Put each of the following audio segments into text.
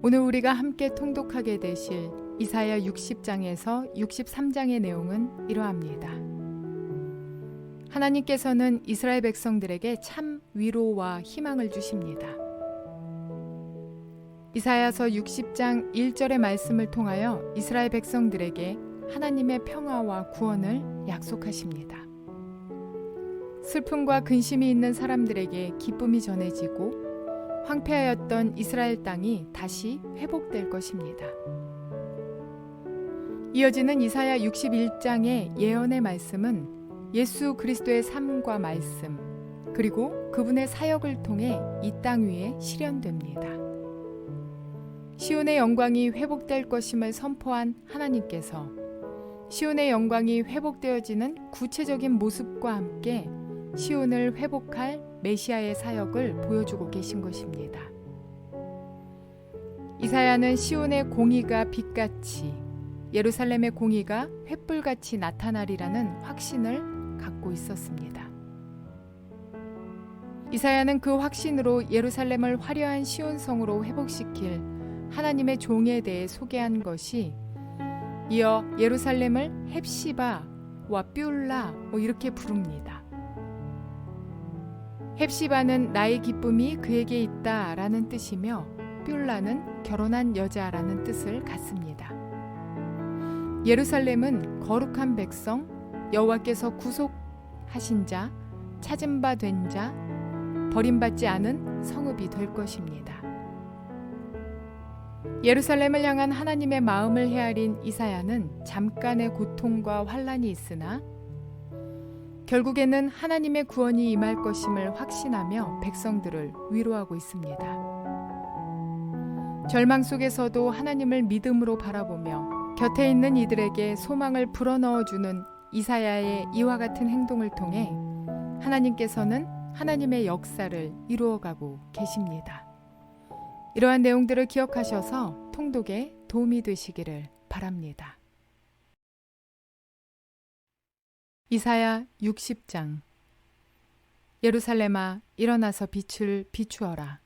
오늘 우리가 함께 통독하게 되실 이사야 60장에서 63장의 내용은 이러합니다. 하나님께서는 이스라엘 백성들에게 참 위로와 희망을 주십니다. 이사야서 60장 1절의 말씀을 통하여 이스라엘 백성들에게 하나님의 평화와 구원을 약속하십니다. 슬픔과 근심이 있는 사람들에게 기쁨이 전해지고 황폐하였던 이스라엘 땅이 다시 회복될 것입니다. 이어지는 이사야 61장의 예언의 말씀은 예수 그리스도의 삶과 말씀, 그리고 그분의 사역을 통해 이 땅 위에 실현됩니다. 시온의 영광이 회복될 것임을 선포한 하나님께서 시온의 영광이 회복되어지는 구체적인 모습과 함께 시온을 회복할 메시아의 사역을 보여주고 계신 것입니다. 이사야는 시온의 공의가 빛같이 예루살렘의 공의가 횃불같이 나타나리라는 확신을 갖고 있었습니다. 이사야는 그 확신으로 예루살렘을 화려한 시온성으로 회복시킬 하나님의 종에 대해 소개한 것이 이어 예루살렘을 헵시바와 뷸라 이렇게 부릅니다. 헵시바는 나의 기쁨이 그에게 있다라는 뜻이며 뷸라는 결혼한 여자라는 뜻을 갖습니다. 예루살렘은 거룩한 백성, 여호와께서 구속하신 자, 찾은 바 된 자, 버림받지 않은 성읍이 될 것입니다. 예루살렘을 향한 하나님의 마음을 헤아린 이사야는 잠깐의 고통과 환난이 있으나 결국에는 하나님의 구원이 임할 것임을 확신하며 백성들을 위로하고 있습니다. 절망 속에서도 하나님을 믿음으로 바라보며 곁에 있는 이들에게 소망을 불어넣어주는 이사야의 이와 같은 행동을 통해 하나님께서는 하나님의 역사를 이루어가고 계십니다. 이러한 내용들을 기억하셔서 통독에 도움이 되시기를 바랍니다. 이사야 60장. 예루살렘아, 일어나서 빛을 비추어라.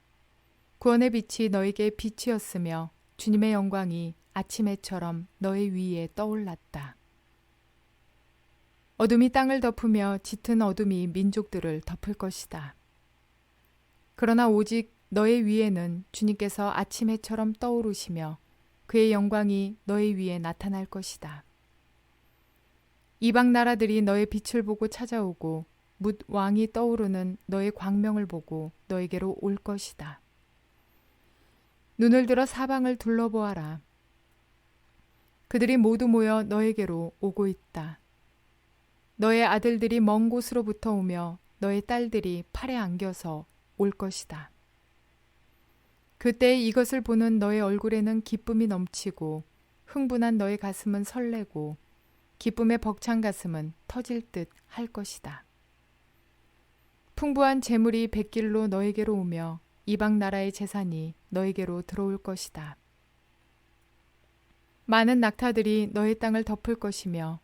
구원의 빛이 너에게 빛이었으며 주님의 영광이 아침 해처럼 너의 위에 떠올랐다. 어둠이 땅을 덮으며 짙은 어둠이 민족들을 덮을 것이다. 그러나 오직 너의 위에는 주님께서 아침 해처럼 떠오르시며 그의 영광이 너의 위에 나타날 것이다. 이방 나라들이 너의 빛을 보고 찾아오고 뭇 왕이 떠오르는 너의 광명을 보고 너에게로 올 것이다. 눈을 들어 사방을 둘러보아라. 그들이 모두 모여 너에게로 오고 있다. 너의 아들들이 먼 곳으로부터 오며 너의 딸들이 팔에 안겨서 올 것이다. 그때 이것을 보는 너의 얼굴에는 기쁨이 넘치고 흥분한 너의 가슴은 설레고 기쁨의 벅찬 가슴은 터질 듯 할 것이다. 풍부한 재물이 백길로 너에게로 오며 이방 나라의 재산이 너에게로 들어올 것이다. 많은 낙타들이 너의 땅을 덮을 것이며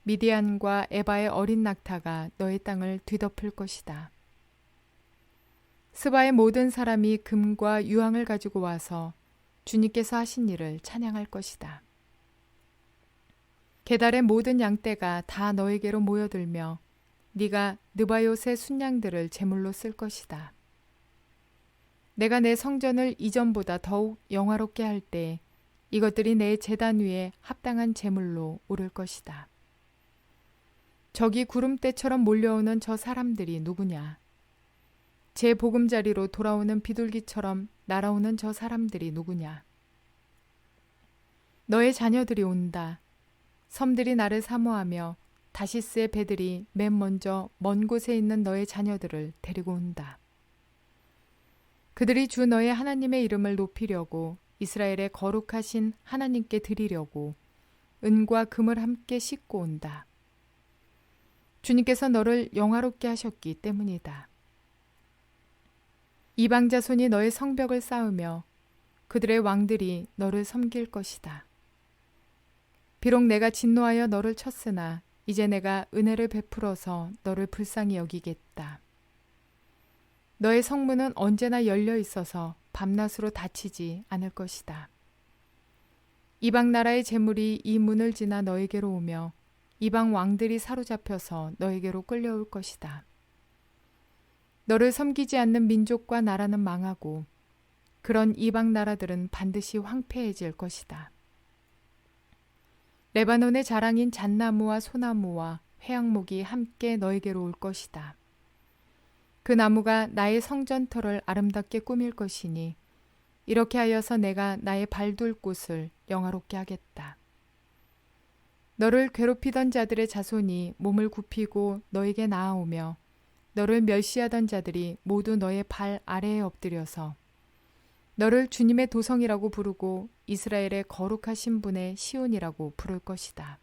미디안과 에바의 어린 낙타가 너의 땅을 뒤덮을 것이다. 스바의 모든 사람이 금과 유황을 가지고 와서 주님께서 하신 일을 찬양할 것이다. 게달의 모든 양떼가 다 너에게로 모여들며 네가 느바요새 순양들을 제물로 쓸 것이다. 내가 내 성전을 이전보다 더욱 영화롭게 할 때 이것들이 내 제단 위에 합당한 제물로 오를 것이다. 저기 구름대처럼 몰려오는 저 사람들이 누구냐? 제 보금자리로 돌아오는 비둘기처럼 날아오는 저 사람들이 누구냐? 너의 자녀들이 온다. 섬들이 나를 사모하며 다시스의 배들이 맨 먼저 먼 곳에 있는 너의 자녀들을 데리고 온다. 그들이 주 너의 하나님의 이름을 높이려고 이스라엘의 거룩하신 하나님께 드리려고 은과 금을 함께 싣고 온다. 주님께서 너를 영화롭게 하셨기 때문이다. 이방 자손이 너의 성벽을 쌓으며 그들의 왕들이 너를 섬길 것이다. 비록 내가 진노하여 너를 쳤으나 이제 내가 은혜를 베풀어서 너를 불쌍히 여기겠다. 너의 성문은 언제나 열려 있어서 밤낮으로 닫히지 않을 것이다. 이방 나라의 재물이 이 문을 지나 너에게로 오며 이방 왕들이 사로잡혀서 너에게로 끌려올 것이다. 너를 섬기지 않는 민족과 나라는 망하고 그런 이방 나라들은 반드시 황폐해질 것이다. 레바논의 자랑인 잣나무와 소나무와 회양목이 함께 너에게로 올 것이다. 그 나무가 나의 성전터를 아름답게 꾸밀 것이니 이렇게 하여서 내가 나의 발둘 곳을 영화롭게 하겠다. 너를 괴롭히던 자들의 자손이 몸을 굽히고 너에게 나아오며 너를 멸시하던 자들이 모두 너의 발 아래에 엎드려서 너를 주님의 도성이라고 부르고 이스라엘의 거룩하신 분의 시온이라고 부를 것이다.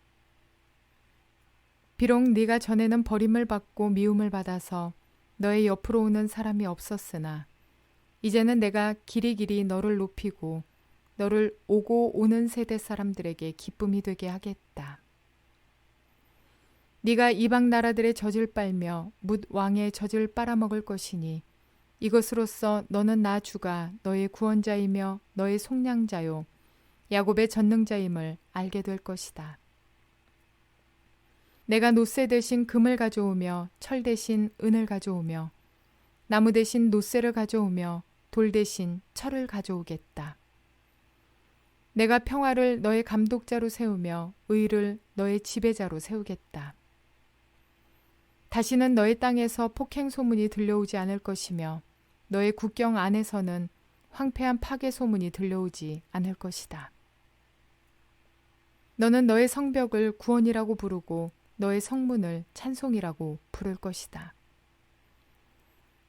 비록 네가 전에는 버림을 받고 미움을 받아서 너의 옆으로 오는 사람이 없었으나 이제는 내가 길이길이 너를 높이고 너를 오고 오는 세대 사람들에게 기쁨이 되게 하겠다. 네가 이방 나라들의 젖을 빨며 뭇 왕의 젖을 빨아먹을 것이니 이것으로써 너는 나 주가 너의 구원자이며 너의 속량자요 야곱의 전능자임을 알게 될 것이다. 내가 노새 대신 금을 가져오며 철 대신 은을 가져오며 나무 대신 노새를 가져오며 돌 대신 철을 가져오겠다. 내가 평화를 너의 감독자로 세우며 의를 너의 지배자로 세우겠다. 다시는 너의 땅에서 폭행 소문이 들려오지 않을 것이며 너의 국경 안에서는 황폐한 파괴 소문이 들려오지 않을 것이다. 너는 너의 성벽을 구원이라고 부르고 너의 성문을 찬송이라고 부를 것이다.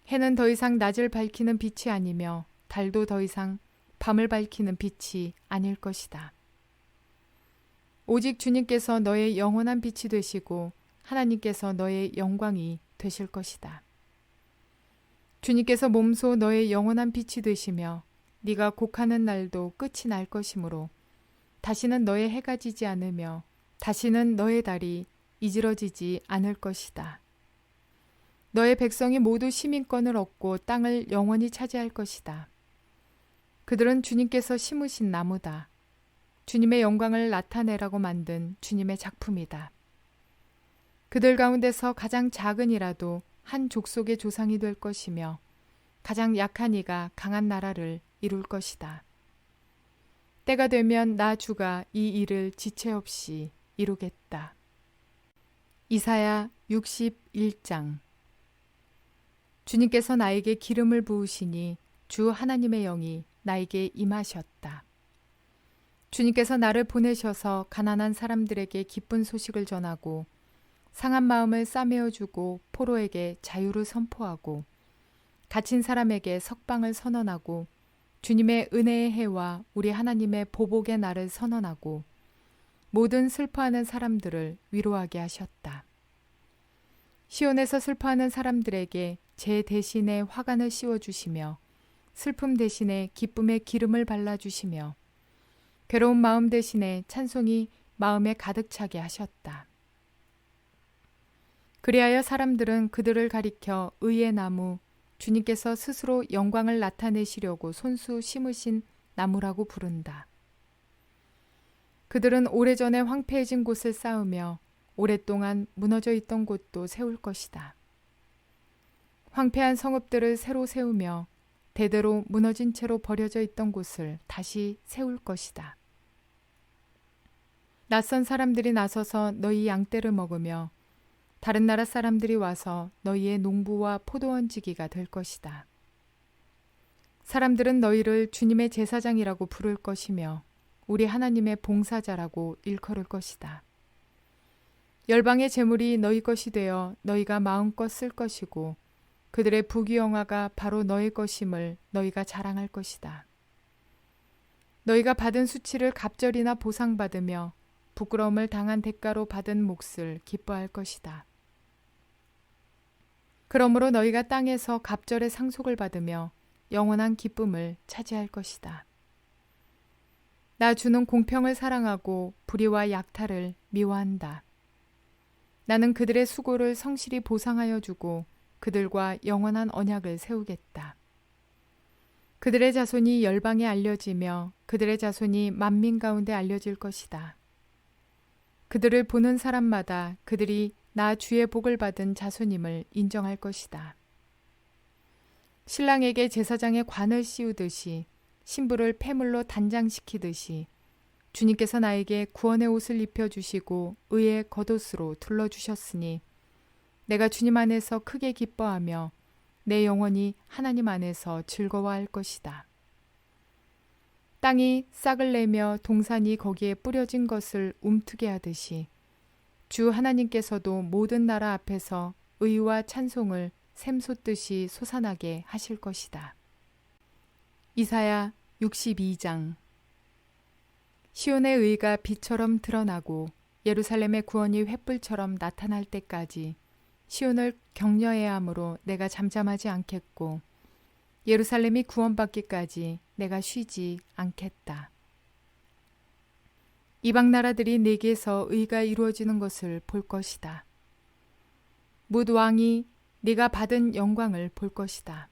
해는 더 이상 낮을 밝히는 빛이 아니며 달도 더 이상 밤을 밝히는 빛이 아닐 것이다. 오직 주님께서 너의 영원한 빛이 되시고 하나님께서 너의 영광이 되실 것이다. 주님께서 몸소 너의 영원한 빛이 되시며 네가 곡하는 날도 끝이 날 것이므로 다시는 너의 해가 지지 않으며 다시는 너의 달이 이지러지지 않을 것이다. 너의 백성이 모두 시민권을 얻고 땅을 영원히 차지할 것이다. 그들은 주님께서 심으신 나무다. 주님의 영광을 나타내라고 만든 주님의 작품이다. 그들 가운데서 가장 작은 이라도 한 족속의 조상이 될 것이며 가장 약한 이가 강한 나라를 이룰 것이다. 때가 되면 나 주가 이 일을 지체 없이 이루겠다. 이사야 61장. 주님께서 나에게 기름을 부으시니 주 하나님의 영이 나에게 임하셨다. 주님께서 나를 보내셔서 가난한 사람들에게 기쁜 소식을 전하고 상한 마음을 싸매어주고 포로에게 자유를 선포하고 갇힌 사람에게 석방을 선언하고 주님의 은혜의 해와 우리 하나님의 보복의 날을 선언하고 모든 슬퍼하는 사람들을 위로하게 하셨다. 시온에서 슬퍼하는 사람들에게 제 대신에 화관을 씌워주시며 슬픔 대신에 기쁨의 기름을 발라주시며 괴로운 마음 대신에 찬송이 마음에 가득 차게 하셨다. 그리하여 사람들은 그들을 가리켜 의의 나무, 주님께서 스스로 영광을 나타내시려고 손수 심으신 나무라고 부른다. 그들은 오래전에 황폐해진 곳을 쌓으며 오랫동안 무너져 있던 곳도 세울 것이다. 황폐한 성읍들을 새로 세우며 대대로 무너진 채로 버려져 있던 곳을 다시 세울 것이다. 낯선 사람들이 나서서 너희 양떼를 먹으며 다른 나라 사람들이 와서 너희의 농부와 포도원 지기가 될 것이다. 사람들은 너희를 주님의 제사장이라고 부를 것이며 우리 하나님의 봉사자라고 일컬을 것이다. 열방의 재물이 너희 것이 되어 너희가 마음껏 쓸 것이고 그들의 부귀영화가 바로 너희 것임을 너희가 자랑할 것이다. 너희가 받은 수치를 갑절이나 보상받으며 부끄러움을 당한 대가로 받은 몫을 기뻐할 것이다. 그러므로 너희가 땅에서 갑절의 상속을 받으며 영원한 기쁨을 차지할 것이다. 나 주는 공평을 사랑하고 불의와 약탈을 미워한다. 나는 그들의 수고를 성실히 보상하여 주고 그들과 영원한 언약을 세우겠다. 그들의 자손이 열방에 알려지며 그들의 자손이 만민 가운데 알려질 것이다. 그들을 보는 사람마다 그들이 나 주의 복을 받은 자손임을 인정할 것이다. 신랑에게 제사장의 관을 씌우듯이 신부를 폐물로 단장시키듯이 주님께서 나에게 구원의 옷을 입혀주시고 의의 겉옷으로 둘러주셨으니 내가 주님 안에서 크게 기뻐하며 내 영혼이 하나님 안에서 즐거워할 것이다. 땅이 싹을 내며 동산이 거기에 뿌려진 것을 움트게 하듯이 주 하나님께서도 모든 나라 앞에서 의와 찬송을 샘솟듯이 솟아나게 하실 것이다. 이사야 62장. 시온의 의가 빛처럼 드러나고 예루살렘의 구원이 횃불처럼 나타날 때까지 시온을 격려해야 하므로 내가 잠잠하지 않겠고 예루살렘이 구원받기까지 내가 쉬지 않겠다. 이방 나라들이 내게서 의가 이루어지는 것을 볼 것이다. 뭇 왕이 네가 받은 영광을 볼 것이다.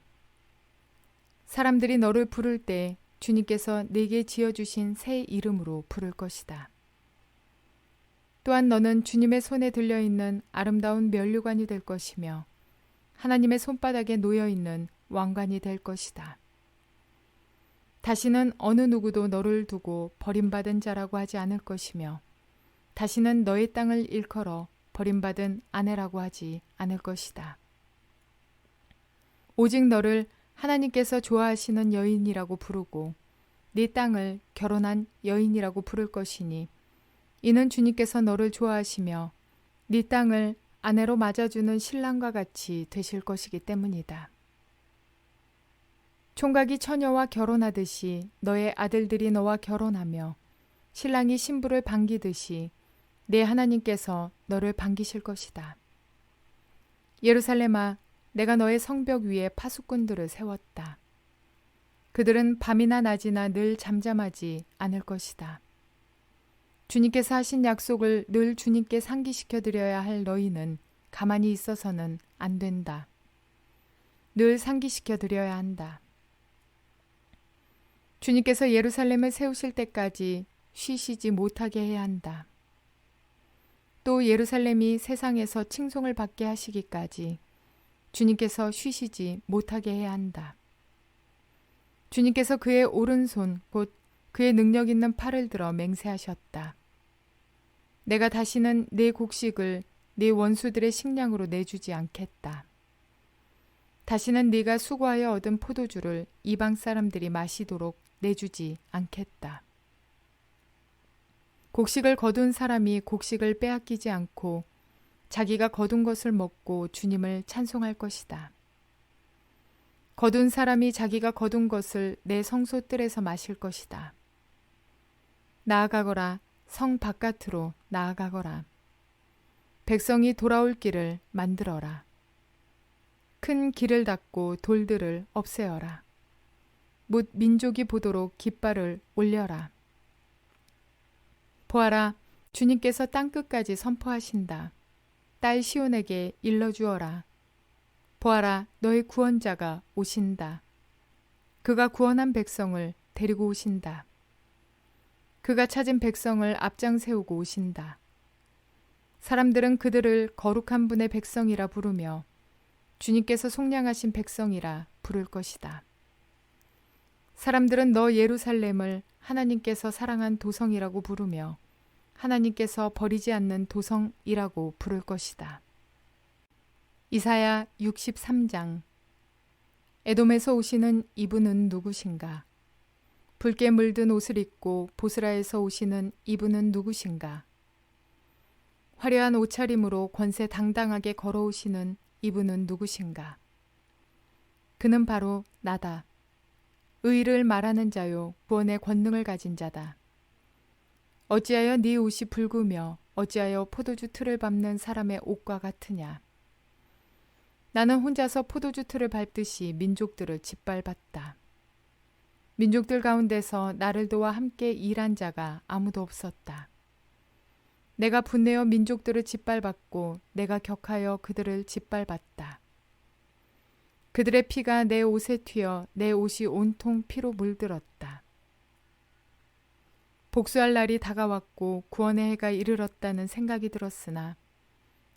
사람들이 너를 부를 때 주님께서 네게 지어주신 새 이름으로 부를 것이다. 또한 너는 주님의 손에 들려있는 아름다운 면류관이 될 것이며 하나님의 손바닥에 놓여있는 왕관이 될 것이다. 다시는 어느 누구도 너를 두고 버림받은 자라고 하지 않을 것이며 다시는 너의 땅을 일컬어 버림받은 아내라고 하지 않을 것이다. 오직 너를 하나님께서 좋아하시는 여인이라고 부르고 네 땅을 결혼한 여인이라고 부를 것이니 이는 주님께서 너를 좋아하시며 네 땅을 아내로 맞아주는 신랑과 같이 되실 것이기 때문이다. 총각이 처녀와 결혼하듯이 너의 아들들이 너와 결혼하며 신랑이 신부를 반기듯이 내 하나님께서 너를 반기실 것이다. 예루살렘아, 내가 너의 성벽 위에 파수꾼들을 세웠다. 그들은 밤이나 낮이나 늘 잠잠하지 않을 것이다. 주님께서 하신 약속을 늘 주님께 상기시켜 드려야 할 너희는 가만히 있어서는 안 된다. 늘 상기시켜 드려야 한다. 주님께서 예루살렘을 세우실 때까지 쉬시지 못하게 해야 한다. 또 예루살렘이 세상에서 칭송을 받게 하시기까지 주님께서 쉬시지 못하게 해야 한다. 주님께서 그의 오른손 곧 그의 능력 있는 팔을 들어 맹세하셨다. 내가 다시는 내 곡식을 네 원수들의 식량으로 내주지 않겠다. 다시는 네가 수고하여 얻은 포도주를 이방 사람들이 마시도록 내주지 않겠다. 곡식을 거둔 사람이 곡식을 빼앗기지 않고 자기가 거둔 것을 먹고 주님을 찬송할 것이다. 거둔 사람이 자기가 거둔 것을 내 성소 뜰에서 마실 것이다. 나아가거라, 성 바깥으로 나아가거라. 백성이 돌아올 길을 만들어라. 큰 길을 닫고 돌들을 없애어라. 뭇 민족이 보도록 깃발을 올려라. 보아라, 주님께서 땅끝까지 선포하신다. 딸 시온에게 일러주어라. 보아라, 너의 구원자가 오신다. 그가 구원한 백성을 데리고 오신다. 그가 찾은 백성을 앞장 세우고 오신다. 사람들은 그들을 거룩한 분의 백성이라 부르며 주님께서 속량하신 백성이라 부를 것이다. 사람들은 너 예루살렘을 하나님께서 사랑한 도성이라고 부르며 하나님께서 버리지 않는 도성이라고 부를 것이다. 이사야 63장. 에돔에서 오시는 이분은 누구신가? 붉게 물든 옷을 입고 보스라에서 오시는 이분은 누구신가? 화려한 옷차림으로 권세 당당하게 걸어오시는 이분은 누구신가? 그는 바로 나다. 의를 말하는 자요, 구원의 권능을 가진 자다. 어찌하여 네 옷이 붉으며 어찌하여 포도주 틀을 밟는 사람의 옷과 같으냐? 나는 혼자서 포도주 틀을 밟듯이 민족들을 짓밟았다. 민족들 가운데서 나를 도와 함께 일한 자가 아무도 없었다. 내가 분내어 민족들을 짓밟았고 내가 격하여 그들을 짓밟았다. 그들의 피가 내 옷에 튀어 내 옷이 온통 피로 물들었다. 복수할 날이 다가왔고 구원의 해가 이르렀다는 생각이 들었으나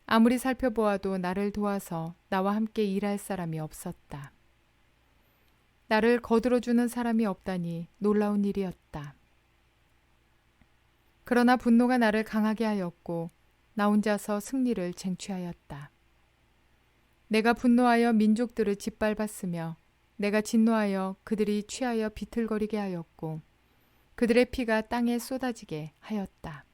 아무리 살펴보아도 나를 도와서 나와 함께 일할 사람이 없었다. 나를 거들어주는 사람이 없다니 놀라운 일이었다. 그러나 분노가 나를 강하게 하였고 나 혼자서 승리를 쟁취하였다. 내가 분노하여 민족들을 짓밟았으며 내가 진노하여 그들이 취하여 비틀거리게 하였고 그들의 피가 땅에 쏟아지게 하였다.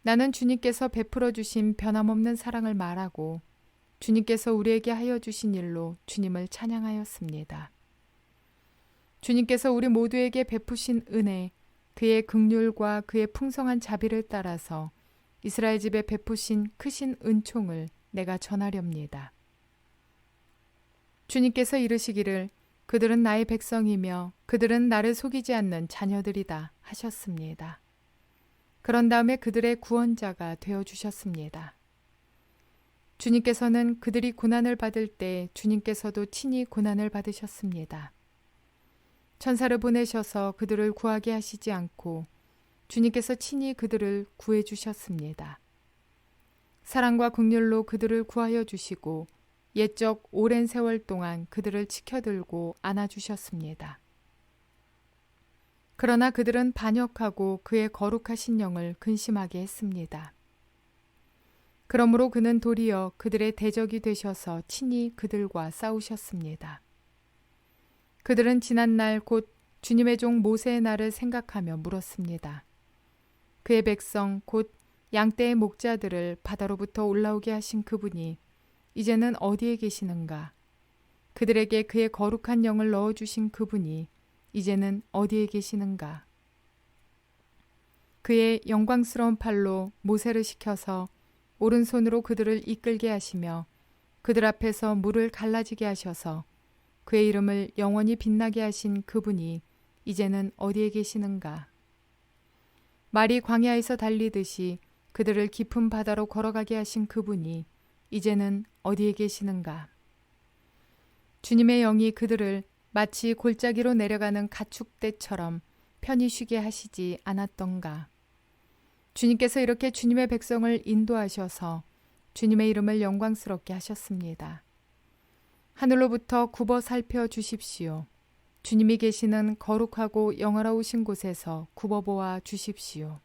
나는 주님께서 베풀어 주신 변함없는 사랑을 말하고 주님께서 우리에게 하여 주신 일로 주님을 찬양하였습니다. 주님께서 우리 모두에게 베푸신 은혜, 그의 긍휼과 그의 풍성한 자비를 따라서 이스라엘 집에 베푸신 크신 은총을 내가 전하렵니다. 주님께서 이르시기를 그들은 나의 백성이며 그들은 나를 속이지 않는 자녀들이다 하셨습니다. 그런 다음에 그들의 구원자가 되어주셨습니다. 주님께서는 그들이 고난을 받을 때 주님께서도 친히 고난을 받으셨습니다. 천사를 보내셔서 그들을 구하게 하시지 않고 주님께서 친히 그들을 구해 주셨습니다. 사랑과 긍휼로 그들을 구하여 주시고 옛적 오랜 세월 동안 그들을 지켜들고 안아주셨습니다. 그러나 그들은 반역하고 그의 거룩하신 영을 근심하게 했습니다. 그러므로 그는 도리어 그들의 대적이 되셔서 친히 그들과 싸우셨습니다. 그들은 지난날 곧 주님의 종 모세의 날을 생각하며 물었습니다. 그의 백성 곧 양떼의 목자들을 바다로부터 올라오게 하신 그분이 이제는 어디에 계시는가? 그들에게 그의 거룩한 영을 넣어주신 그분이 이제는 어디에 계시는가? 그의 영광스러운 팔로 모세를 시켜서 오른손으로 그들을 이끌게 하시며 그들 앞에서 물을 갈라지게 하셔서 그의 이름을 영원히 빛나게 하신 그분이 이제는 어디에 계시는가? 말이 광야에서 달리듯이 그들을 깊은 바다로 걸어가게 하신 그분이 이제는 어디에 계시는가? 주님의 영이 그들을 마치 골짜기로 내려가는 가축대처럼 편히 쉬게 하시지 않았던가? 주님께서 이렇게 주님의 백성을 인도하셔서 주님의 이름을 영광스럽게 하셨습니다. 하늘로부터 굽어 살펴 주십시오. 주님이 계시는 거룩하고 영화로우신 곳에서 굽어보아 주십시오.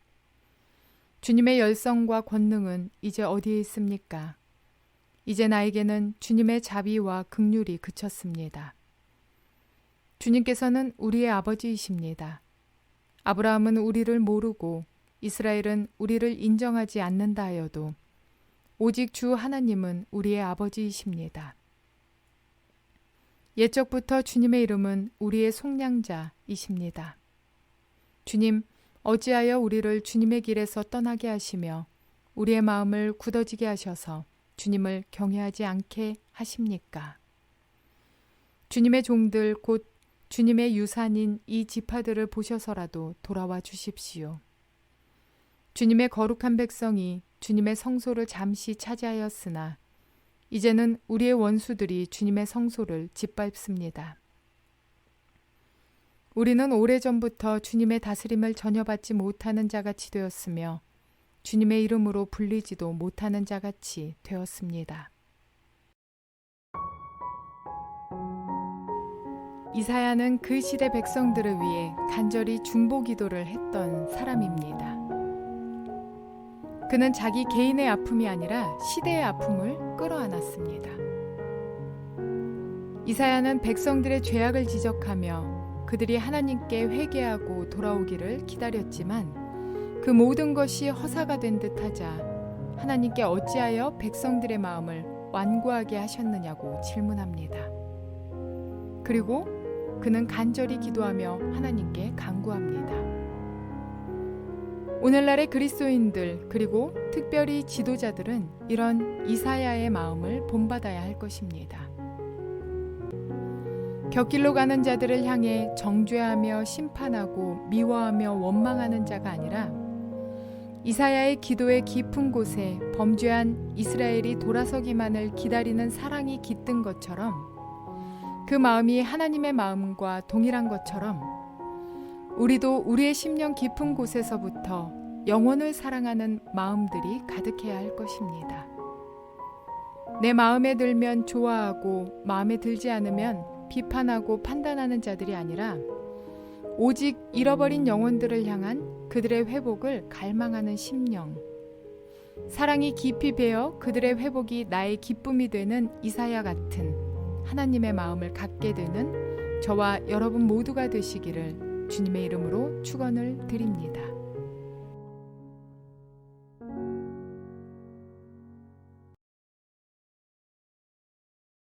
주님의 열성과 권능은 이제 어디에 있습니까? 이제 나에게는 주님의 자비와 긍휼이 그쳤습니다. 주님께서는 우리의 아버지이십니다. 아브라함은 우리를 모르고 이스라엘은 우리를 인정하지 않는다 하여도 오직 주 하나님은 우리의 아버지이십니다. 옛적부터 주님의 이름은 우리의 속량자이십니다. 주님, 어찌하여 우리를 주님의 길에서 떠나게 하시며 우리의 마음을 굳어지게 하셔서 주님을 경외하지 않게 하십니까? 주님의 종들 곧 주님의 유산인 이 지파들을 보셔서라도 돌아와 주십시오. 주님의 거룩한 백성이 주님의 성소를 잠시 차지하였으나 이제는 우리의 원수들이 주님의 성소를 짓밟습니다. 우리는 오래전부터 주님의 다스림을 전혀 받지 못하는 자같이 되었으며 주님의 이름으로 불리지도 못하는 자같이 되었습니다. 이사야는 그 시대 백성들을 위해 간절히 중보 기도를 했던 사람입니다. 그는 자기 개인의 아픔이 아니라 시대의 아픔을 끌어안았습니다. 이사야는 백성들의 죄악을 지적하며 그들이 하나님께 회개하고 돌아오기를 기다렸지만 그 모든 것이 허사가 된 듯하자 하나님께 어찌하여 백성들의 마음을 완고하게 하셨느냐고 질문합니다. 그리고 그는 간절히 기도하며 하나님께 간구합니다. 오늘날의 그리스도인들 그리고 특별히 지도자들은 이런 이사야의 마음을 본받아야 할 것입니다. 곁길로 가는 자들을 향해 정죄하며 심판하고 미워하며 원망하는 자가 아니라 이사야의 기도의 깊은 곳에 범죄한 이스라엘이 돌아서기만을 기다리는 사랑이 깃든 것처럼 그 마음이 하나님의 마음과 동일한 것처럼 우리도 우리의 심령 깊은 곳에서부터 영혼을 사랑하는 마음들이 가득해야 할 것입니다. 내 마음에 들면 좋아하고 마음에 들지 않으면 비판하고 판단하는 자들이 아니라 오직 잃어버린 영혼들을 향한 그들의 회복을 갈망하는 심령, 사랑이 깊이 배어 그들의 회복이 나의 기쁨이 되는 이사야 같은 하나님의 마음을 갖게 되는 저와 여러분 모두가 되시기를 주님의 이름으로 축원을 드립니다.